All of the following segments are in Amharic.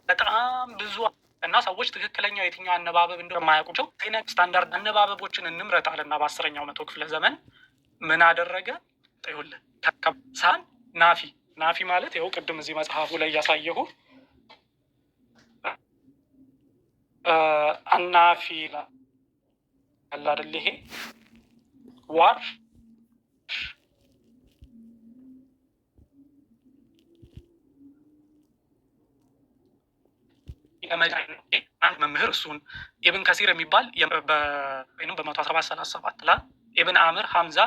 በጣም ብዙ እና ሰዎች ትክክለኛው የትኛው አነባበብ እንደማያውቁቸው ስታንዳርድ አነባበቦችን እንምረጥ አለና በ10ኛው መቶ ክፍለ ዘመን ምን አደረገ? ይኸውልህ ሳን ናፊ ማለት ይኸው ቅድም እዚህ መጽሐፉ ላይ እያሳየሁ አናፊ ያለ አይደል? ይሄ ዋር አንድ መምህር እሱን ኢብን ከሲር የሚባል ወይም በ137 ላይ ኢብን አምር ሐምዛ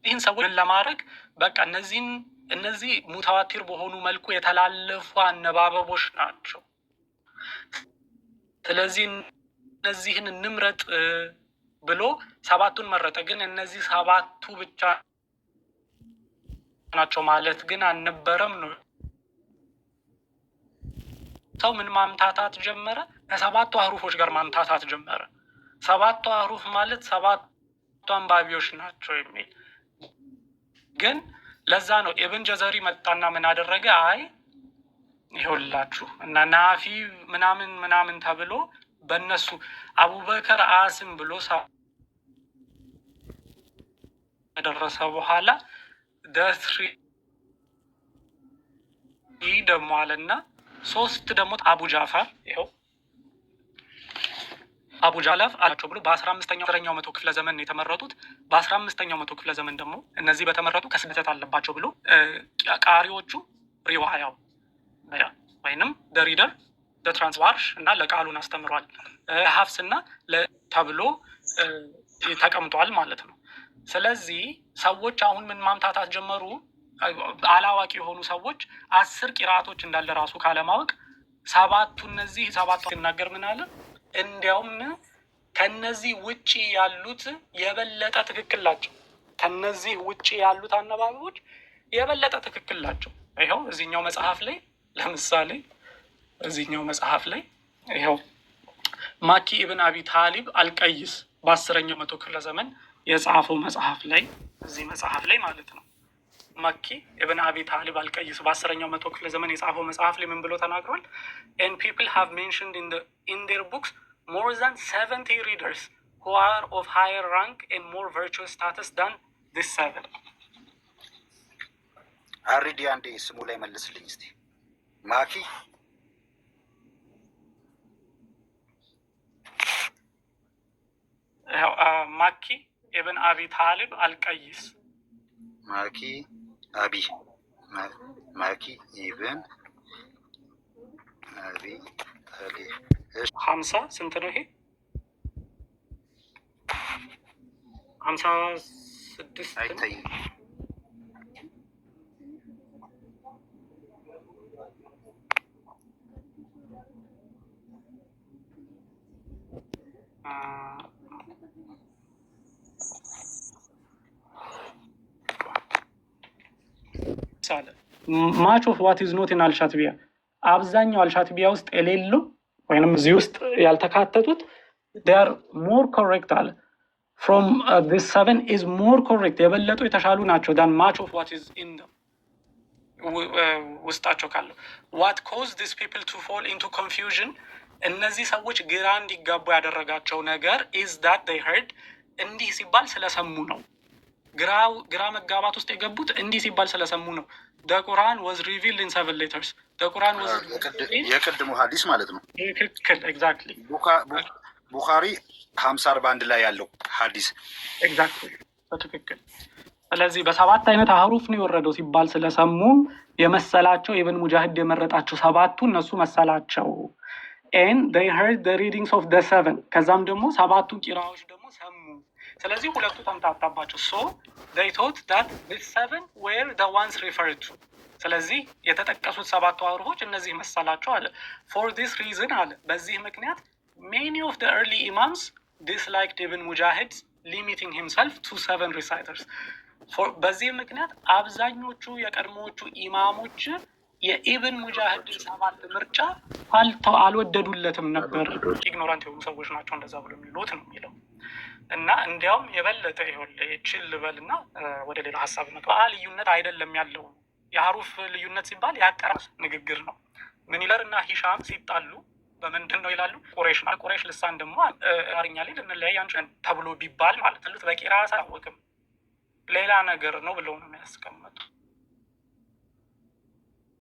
ይህን ሰዎች ለማድረግ በቃ እነዚህ ሙተዋቲር በሆኑ መልኩ የተላለፉ አነባበቦች ናቸው። ስለዚህ እነዚህን እንምረጥ ብሎ 7ቱን መረጠ። ግን እነዚህ 7ቱ ብቻ ናቸው ማለት ግን አልነበረም ነው። ሰው ምን ማምታታት ጀመረ? ከ7ቱ አህሩፎች ጋር ማምታታት ጀመረ። 7ቱ አህሩፍ ማለት 7ቱ አንባቢዎች ናቸው የሚል ግን ለዛ ነው ኢብን ጀዘሪ መጣና ምን አደረገ? አይ ይኸውላችሁ እና ናፊ ምናምን ተብሎ በእነሱ አቡበከር አስም ብሎ ደረሰ። በኋላ ደስሪ ደግሞ አለና 3 ደግሞ አቡ ጃፈር ይኸው አቡ ጃለፍ አላቸው ብሎ በ15ኛው መቶ ክፍለ ዘመን የተመረጡት። በ15ኛው መቶ ክፍለ ዘመን ደግሞ እነዚህ በተመረጡ ከስህተት አለባቸው ብሎ ቃሪዎቹ ሪዋያው ወይንም ደሪደር ለትራንስዋርሽ እና ለቃሉን አስተምሯል። ሀፍስ እና ተብሎ ተቀምጧል ማለት ነው። ስለዚህ ሰዎች አሁን ምን ማምታታት ጀመሩ? አላዋቂ የሆኑ ሰዎች 10 ቂራአቶች እንዳለ ራሱ ካለማወቅ 7ቱ እነዚህ 7ቱ ሲናገር ምን አለ? እንዲያውም ከነዚህ ውጪ ያሉት የበለጠ ትክክል ናቸው። ከነዚህ ውጪ ያሉት አነባበቦች የበለጠ ትክክል ናቸው። ይኸው እዚህኛው መጽሐፍ ላይ ለምሳሌ እዚህኛው መጽሐፍ ላይ ይኸው ማኪ ኢብን አቢ ታሊብ አልቀይስ በ10ኛው መቶ ክፍለ ዘመን የጻፈው መጽሐፍ ላይ እዚህ መጽሐፍ ላይ ማለት ነው። ማኪ ኢብን አቢ ታሊብ አልቀይስ በ10ኛው መቶ ክፍለ ዘመን የጻፈው መጽሐፍ ላይ ምን ብሎ ተናግሯል? and people have mentioned in their books more than 70 readers who are of higher rank and more virtuous status than this 7. አሪዲ አንዴ ስሙ ላይ መልስልኝ እስቲ። ማኪ ኢብን አቢ ታሊብ አልቀይስ ማኪ ኢብን አቢ ታሊብ 50 ስንት ነው ይሄ? 56 አይታይም። ማች ኦፍ ዋት ኢዝ ኖት ኢን አልሻትቢያ አብዛኛው አልሻትቢያ ውስጥ የሌሉ ወይንም እዚህ ውስጥ ያልተካተቱት ዴር ሞር ኮሬክት አለ ፍሮም ዲስ 7 ኢዝ ሞር ኮሬክት የበለጡ የተሻሉ ናቸው ዳን ማች ኦፍ ዋት ኢዝ ኢን ውስጣቸው ካለው ዋት ኮዝ ዲስ ፒፕል ቱ ፎል ኢንቱ ኮንፊውዥን እነዚህ ሰዎች ግራ እንዲጋቡ ያደረጋቸው ነገር ኢዝ ዳት ዴይ ሄርድ እንዲህ ሲባል ስለሰሙ ነው። ግራ መጋባት ውስጥ የገቡት እንዲህ ሲባል ስለሰሙ ነው። the Quran was revealed in 7 letters. the Quran was የቅድሙ ሐዲስ ማለት ነው። ትክክል ኤግዛክትሊ ቡኻሪ 50-41 ላይ ያለው ሐዲስ ኤግዛክትሊ በትክክል። ስለዚህ በ7 አይነት አህሩፍ ነው የወረደው ሲባል ስለሰሙም የመሰላቸው ኢብን ሙጃሂድ የመረጣቸው 7ቱ እነሱ መሰላቸው። and they heard the readings of the 7 ከዛም ደግሞ 7ቱ ቂራዎች ደግሞ ሰሙ። ስለዚህ ሁለቱ ተምታታባቸው። so they thought that these 7 were the ones referred to ስለዚህ የተጠቀሱት 7ቱ አህሩፎች እነዚህ መሰላቸው አለ። for this reason አለ በዚህ ምክንያት many of the early imams disliked Ibn Mujahid limiting himself to 7 reciters በዚህ ምክንያት አብዛኞቹ የቀድሞዎቹ ኢማሞች የኢብን ሙጃሂድ 7 ምርጫ አልወደዱለትም ነበር። ኢግኖራንት የሆኑ ሰዎች ናቸው እንደዛ ብሎ የሚሉት ነው የሚለው እና እንዲያውም የበለጠ ይኸውልህ ችል በልና ወደ ሌላ ሀሳብ ነው። ልዩነት አይደለም ያለው የሀሩፍ ልዩነት ሲባል ያቀራረብ ንግግር ነው። ምኒለር እና ሂሻም ሲጣሉ በምንድን ነው ይላሉ? ቁሬሽ ነው። ቁሬሽ ልሳን ደግሞ አማርኛ ላይ ልንለያይ አንችልም ተብሎ ቢባል ማለት ነው በቂራስ አላወቅም ሌላ ነገር ነው ብለው ነው የሚያስቀምጡ።